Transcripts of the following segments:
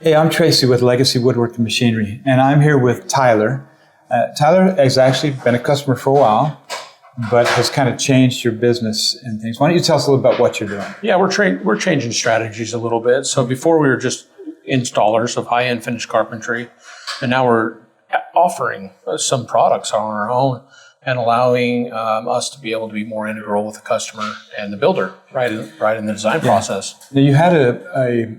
Hey, I'm Tracy with Legacy Woodworking Machinery, and I'm here with Tyler. Tyler has actually been a customer for a while, but has kind of changed your business and things. Why don't you tell us a little about what you're doing? Yeah, we're changing strategies a little bit. So before we were just installers of high-end finished carpentry, and now we're offering some products on our own and allowing us to be able to be more integral with the customer and the builder right in the design process. Now, you had a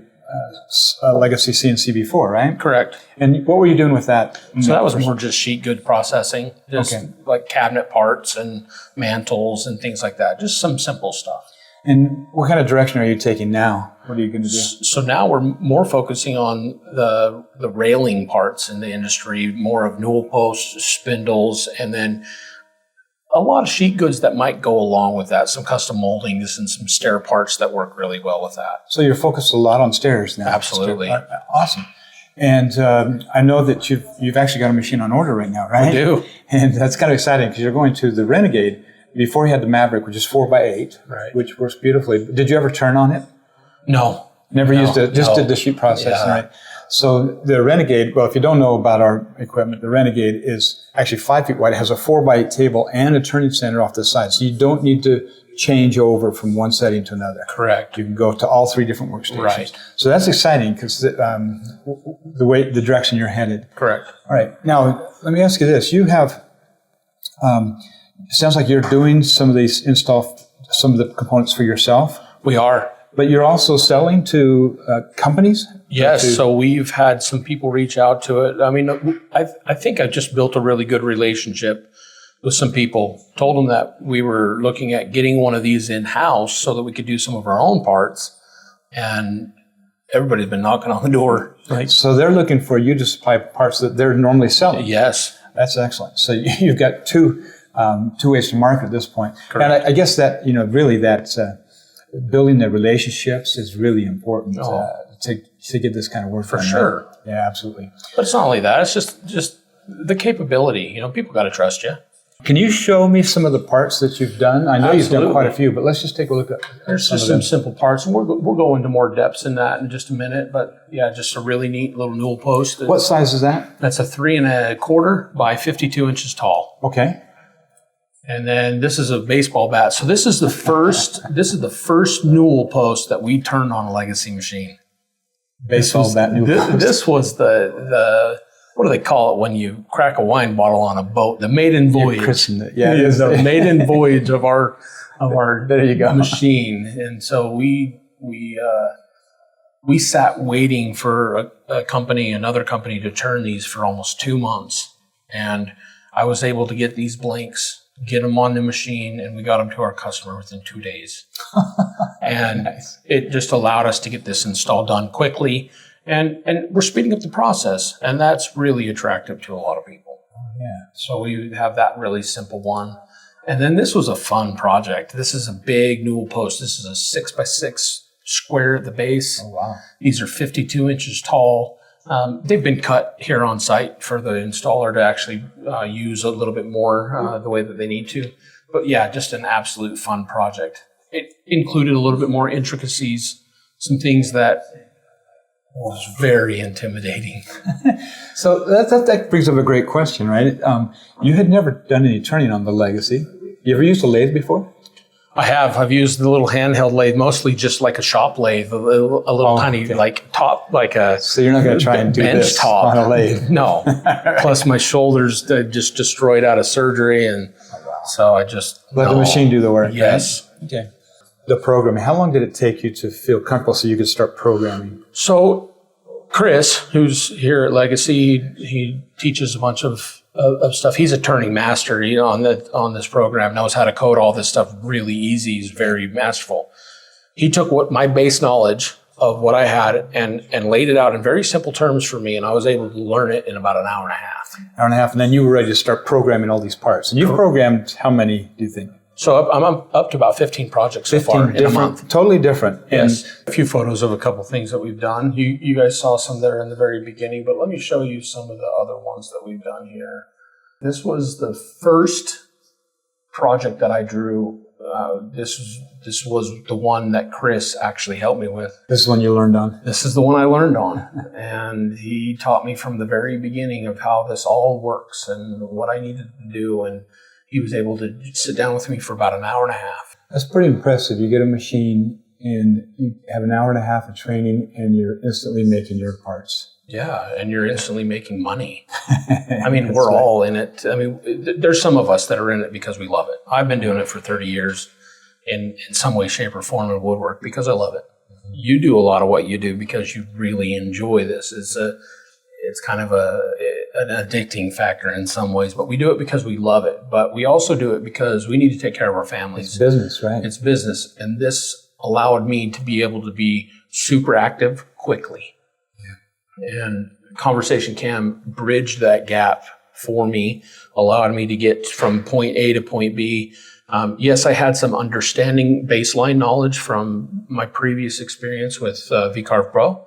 Legacy CNC before, right? Correct. And what were you doing with that? So that was more just sheet good processing, just like cabinet parts and mantles and things like that, just some simple stuff. And what kind of direction are you taking now? What are you going to do? So now we're more focusing on the railing parts in the industry, more of newel posts, spindles, and then a lot of sheet goods that might go along with that, some custom moldings and some stair parts that work really well with that. So you're focused a lot on stairs now. Absolutely. Awesome. And I know that you've actually got a machine on order right now, right? We do. And that's kind of exciting because you're going to the Renegade. Before you had the Maverick, which is 4x8, right, which works beautifully. Did you ever turn on it? No. Never used it, just did the sheet processing, right? So the Renegade, well, if you don't know about our equipment, the Renegade is actually 5 feet wide. It has a 4x8 table and a turning center off the side. So you don't need to change over from one setting to another. Correct. You can go to all 3 different workstations. Right. So that's exciting because the direction you're headed. Correct. All right. Now, let me ask you this. You have, it sounds like you're doing some of these some of the components for yourself. We are. But you're also selling to companies? Yes, so we've had some people reach out to it. I mean, I think I just built a really good relationship with some people. Told them that we were looking at getting one of these in-house so that we could do some of our own parts. And everybody's been knocking on the door. Right. So they're looking for you to supply parts that they're normally selling. Yes. That's excellent. So you've got two ways to market at this point. Correct. And I guess that, really that's building the relationships is really important to get this kind of work for done, sure. Right? Yeah, absolutely. But it's not only that; it's just the capability. People got to trust you. Can you show me some of the parts that you've done? I know Absolutely. You've done quite a few, but let's just take a look at. There's just some simple parts, and we'll go into more depths in that in just a minute. But yeah, just a really neat little newel post. What size is that? That's a 3 1/4 by 52 inches tall. Okay. And then this is a baseball bat. So this is the first newel post that we turned on a Legacy machine. Baseball bat newel post. This was the what do they call it when you crack a wine bottle on a boat? The maiden voyage. Christened it. Yeah, it is the maiden voyage of our there you go. machine. And so we sat waiting for another company to turn these for almost 2 months. And I was able to get these blanks, get them on the machine, and we got them to our customer within 2 days. And nice. It just allowed us to get this install done quickly. And we're speeding up the process, and that's really attractive to a lot of people. Yeah. So we have that really simple one. And then this was a fun project. This is a big newel post. This is a 6x6 square at the base. Oh, wow. These are 52 inches tall. They've been cut here on site for the installer to actually use a little bit more the way that they need to. But yeah, just an absolute fun project. It included a little bit more intricacies, some things that was very intimidating. So that brings up a great question, right? You had never done any turning on the Legacy. You ever used a lathe before? I have. I've used the little handheld lathe, mostly just like a shop lathe, a little tiny top, like a so you're not going to try and do bench this top on a lathe. No. Right. Plus my shoulders just destroyed out of surgery, and so I just let the machine do the work. Yes. Right? Okay. The programming. How long did it take you to feel comfortable so you could start programming? So Chris, who's here at Legacy, he teaches a bunch of stuff. He's a turning master, on this program, knows how to code all this stuff really easy. He's very masterful. He took my base knowledge of what I had and laid it out in very simple terms for me, and I was able to learn it in about an hour and a half. Hour and a half, and then you were ready to start programming all these parts. And you've programmed how many, do you think? So I'm up to about 15 projects so far in a month. Totally different. Yes. And a few photos of a couple things that we've done. You guys saw some there in the very beginning, but let me show you some of the other ones that we've done here. This was the first project that I drew this was the one that Chris actually helped me with. This is one you learned on? This is the one I learned on. And he taught me from the very beginning of how this all works and what I needed to do. And he was able to sit down with me for about an hour and a half. That's pretty impressive. You get a machine and you have an hour and a half of training and you're instantly making your parts. Yeah, and you're instantly making money. I mean, we're all in it. I mean, there's some of us that are in it because we love it. I've been doing it for 30 years in some way, shape, or form in woodwork because I love it. You do a lot of what you do because you really enjoy this. It's kind of an addicting factor in some ways, but we do it because we love it. But we also do it because we need to take care of our families. It's business, right? It's business. And this allowed me to be able to be super active quickly. And Conversation CAM bridged that gap for me, allowed me to get from point A to point B. Yes, I had some understanding baseline knowledge from my previous experience with VCarve Pro,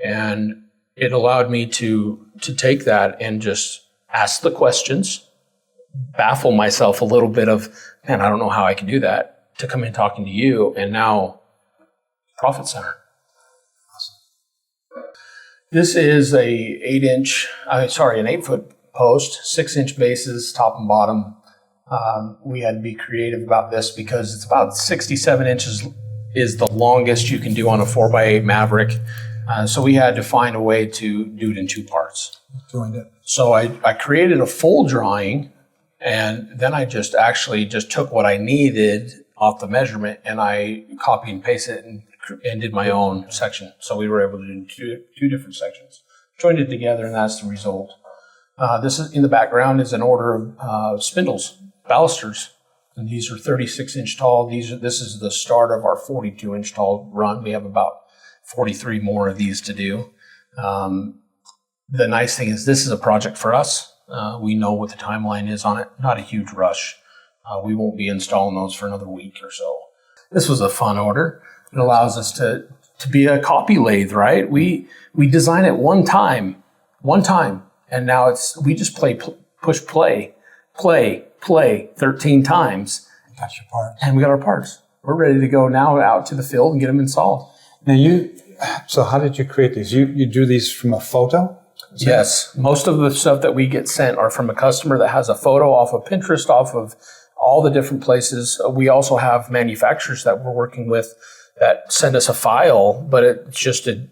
and it allowed me to take that and just ask the questions, baffle myself a little bit of, man, I don't know how I can do that, to come in talking to you, and now Profit Center. This is an 8-foot post, 6-inch bases, top and bottom. We had to be creative about this because it's about 67 inches is the longest you can do on a 4x8 Maverick. So we had to find a way to do it in 2 parts. Joined it. So I created a full drawing, and then I just took what I needed off the measurement and I copy and paste it and did my own section. So we were able to do two different sections, joined it together, and that's the result. This is in the background is an order of spindles, balusters, and these are 36-inch tall. This is the start of our 42-inch tall run. We have about 43 more of these to do. The nice thing is this is a project for us. We know what the timeline is on it. Not a huge rush. We won't be installing those for another week or so. This was a fun order. It allows us to be a copy lathe, right? We design it one time, and now we just push play 13 times. Got your parts. And we got our parts. We're ready to go now out to the field and get them installed. Now so how did you create these? You drew these from a photo? Yes. Most of the stuff that we get sent are from a customer that has a photo off of Pinterest, off of all the different places. We also have manufacturers that we're working with that send us a file, but it's just a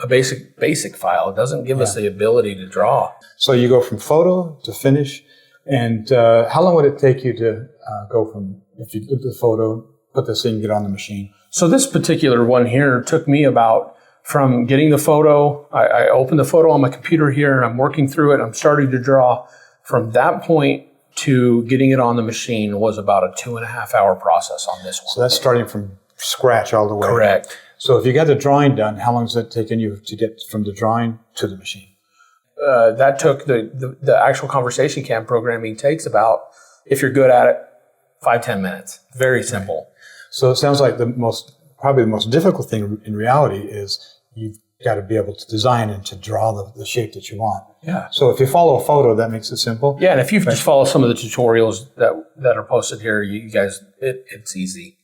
basic file. It doesn't give us the ability to draw. So you go from photo to finish, and how long would it take you to go from, if you look at the photo, put this in, get on the machine? So this particular one here took me about, from getting the photo, I opened the photo on my computer here, and I'm working through it, I'm starting to draw. From that point to getting it on the machine was about a 2.5-hour process on this one. So that's starting from scratch all the way. Correct. So if you got the drawing done, how long has it taken you to get from the drawing to the machine? That took the actual Conversation CAM programming takes about, if you're good at it, 5-10 minutes. Very simple. Right. So it sounds like probably the most difficult thing in reality is you've got to be able to design and to draw the shape that you want. Yeah. So if you follow a photo, that makes it simple. Yeah, and if you just follow some of the tutorials that are posted here, you guys, it's easy.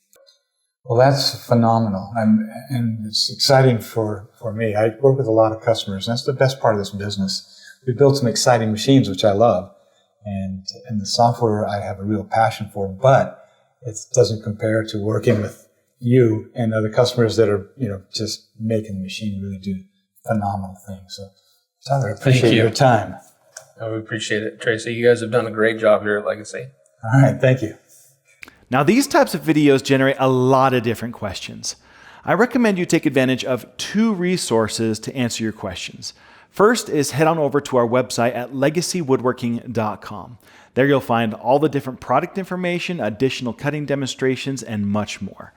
Well, that's phenomenal. And it's exciting for me. I work with a lot of customers, and that's the best part of this business. We build some exciting machines, which I love. And the software I have a real passion for, but it doesn't compare to working with you and other customers that are, just making the machine really do phenomenal things. So, Tyler, I appreciate your time. We appreciate it, Tracy. You guys have done a great job here at Legacy. All right, thank you. Now, these types of videos generate a lot of different questions. I recommend you take advantage of 2 resources to answer your questions. First is head on over to our website at legacywoodworking.com. There you'll find all the different product information, additional cutting demonstrations, and much more.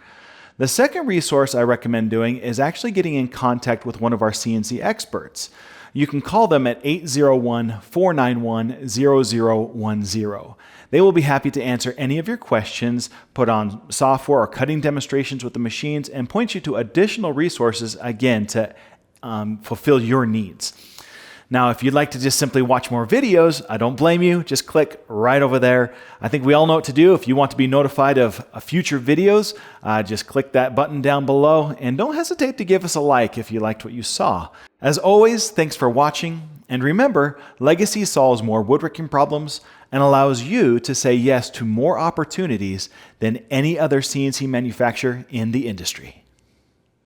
The second resource I recommend doing is actually getting in contact with one of our CNC experts. You can call them at 801-491-0010. They will be happy to answer any of your questions, put on software or cutting demonstrations with the machines, and point you to additional resources, again, to fulfill your needs. Now, if you'd like to just simply watch more videos, I don't blame you. Just click right over there. I think we all know what to do. If you want to be notified of future videos, just click that button down below, and don't hesitate to give us a like if you liked what you saw. As always, thanks for watching. And remember, Legacy solves more woodworking problems and allows you to say yes to more opportunities than any other CNC manufacturer in the industry.